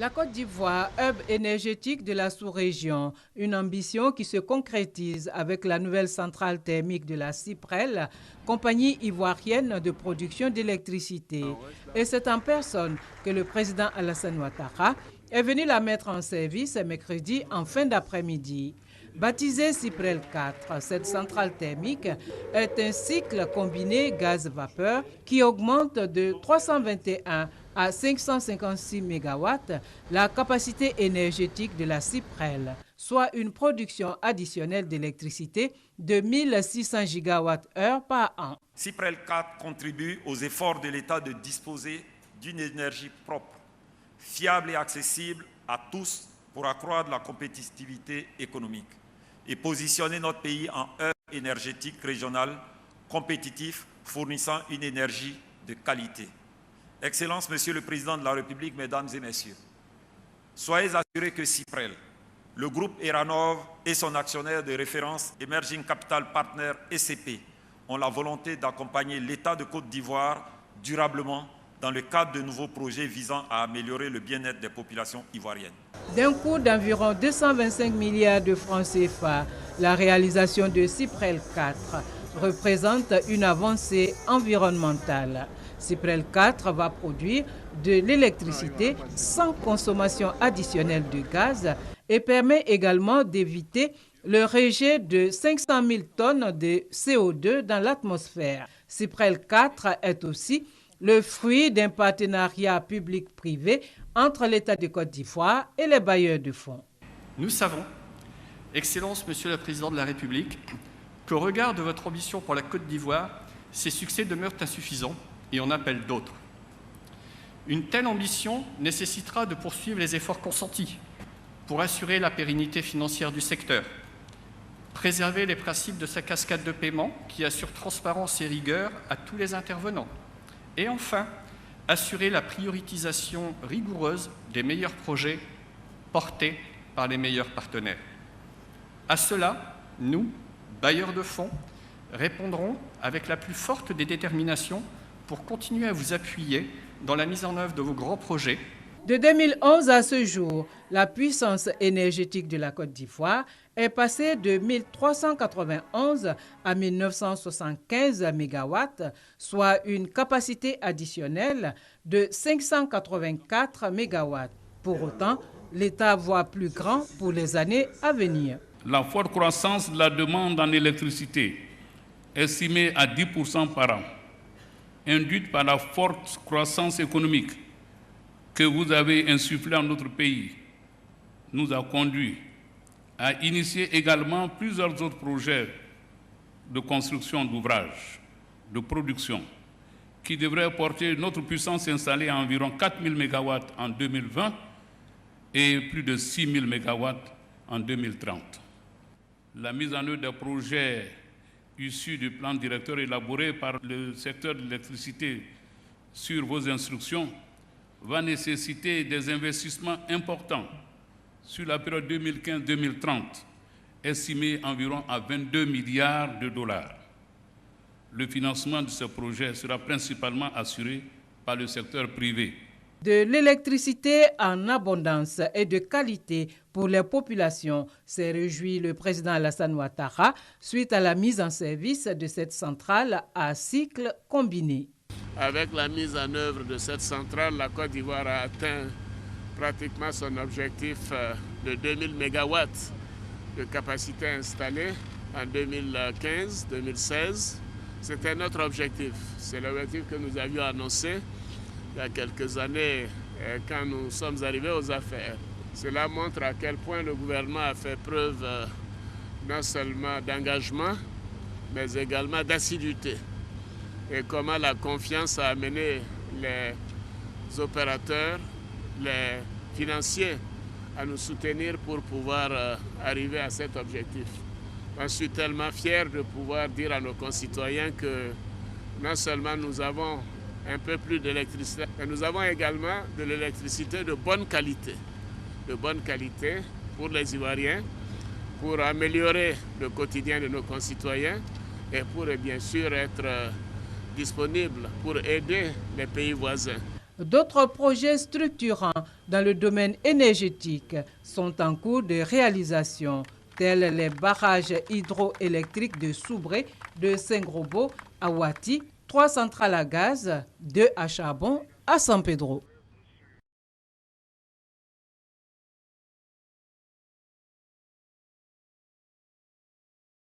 La Côte d'Ivoire, hub énergétique de la sous-région, une ambition qui se concrétise avec la nouvelle centrale thermique de la Cyprel, compagnie ivoirienne de production d'électricité. Et c'est en personne que le président Alassane Ouattara est venu la mettre en service mercredi en fin d'après-midi. Baptisée Cyprel 4, cette centrale thermique est un cycle combiné gaz-vapeur qui augmente de 321 à 556 MW la capacité énergétique de la Cyprel, soit une production additionnelle d'électricité de 1600 GWh par an. Cyprel 4 contribue aux efforts de l'État de disposer d'une énergie propre, fiable et accessible à tous pour accroître la compétitivité économique et positionner notre pays en hub énergétique régional compétitif fournissant une énergie de qualité. Excellences, Monsieur le Président de la République, Mesdames et Messieurs, soyez assurés que Cyprel, le groupe Eranov et son actionnaire de référence Emerging Capital Partner ECP ont la volonté d'accompagner l'État de Côte d'Ivoire durablement dans le cadre de nouveaux projets visant à améliorer le bien-être des populations ivoiriennes. D'un coût d'environ 225 milliards de francs CFA, la réalisation de Cyprel 4 représente une avancée environnementale. Cyprel 4 va produire de l'électricité sans consommation additionnelle de gaz et permet également d'éviter le rejet de 500 000 tonnes de CO2 dans l'atmosphère. Cyprel 4 est aussi le fruit d'un partenariat public-privé entre l'État de Côte d'Ivoire et les bailleurs de fonds. Nous savons, Excellence, Monsieur le Président de la République, qu'au regard de votre ambition pour la Côte d'Ivoire, ces succès demeurent insuffisants et on appelle d'autres. Une telle ambition nécessitera de poursuivre les efforts consentis pour assurer la pérennité financière du secteur, préserver les principes de sa cascade de paiement qui assure transparence et rigueur à tous les intervenants, et enfin, assurer la prioritisation rigoureuse des meilleurs projets portés par les meilleurs partenaires. À cela, nous, bailleurs de fonds, répondrons avec la plus forte des déterminations pour continuer à vous appuyer dans la mise en œuvre de vos grands projets. De 2011 à ce jour, la puissance énergétique de la Côte d'Ivoire est passée de 1391 à 1975 MW, soit une capacité additionnelle de 584 MW. Pour autant, l'État voit plus grand pour les années à venir. La forte croissance de la demande en électricité, estimée à 10% par an, induite par la forte croissance économique que vous avez insufflée en notre pays, nous a conduit à initier également plusieurs autres projets de construction d'ouvrages, de production, qui devraient porter notre puissance installée à environ 4 000 MW en 2020 et plus de 6 000 MW en 2030. La mise en œuvre des projets issus du plan directeur élaboré par le secteur de l'électricité sur vos instructions va nécessiter des investissements importants sur la période 2015-2030, estimés environ à 22 milliards de dollars. Le financement de ce projet sera principalement assuré par le secteur privé. De l'électricité en abondance et de qualité pour les populations, s'est réjoui le président Alassane Ouattara suite à la mise en service de cette centrale à cycle combiné. Avec la mise en œuvre de cette centrale, la Côte d'Ivoire a atteint pratiquement son objectif de 2000 MW de capacité installée en 2015-2016. C'était notre objectif. C'est l'objectif que nous avions annoncé il y a quelques années quand nous sommes arrivés aux affaires. Cela montre à quel point le gouvernement a fait preuve non seulement d'engagement, mais également d'assiduité. Et comment la confiance a amené les opérateurs, les financiers à nous soutenir pour pouvoir arriver à cet objectif. Je suis tellement fier de pouvoir dire à nos concitoyens que non seulement nous avons un peu plus d'électricité, mais nous avons également de l'électricité de bonne qualité pour les Ivoiriens, pour améliorer le quotidien de nos concitoyens et pour bien sûr être disponible pour aider les pays voisins. D'autres projets structurants dans le domaine énergétique sont en cours de réalisation, tels les barrages hydroélectriques de Soubré, de Saint-Grobo à Ouati, 3 centrales à gaz, 2 à charbon à San Pedro.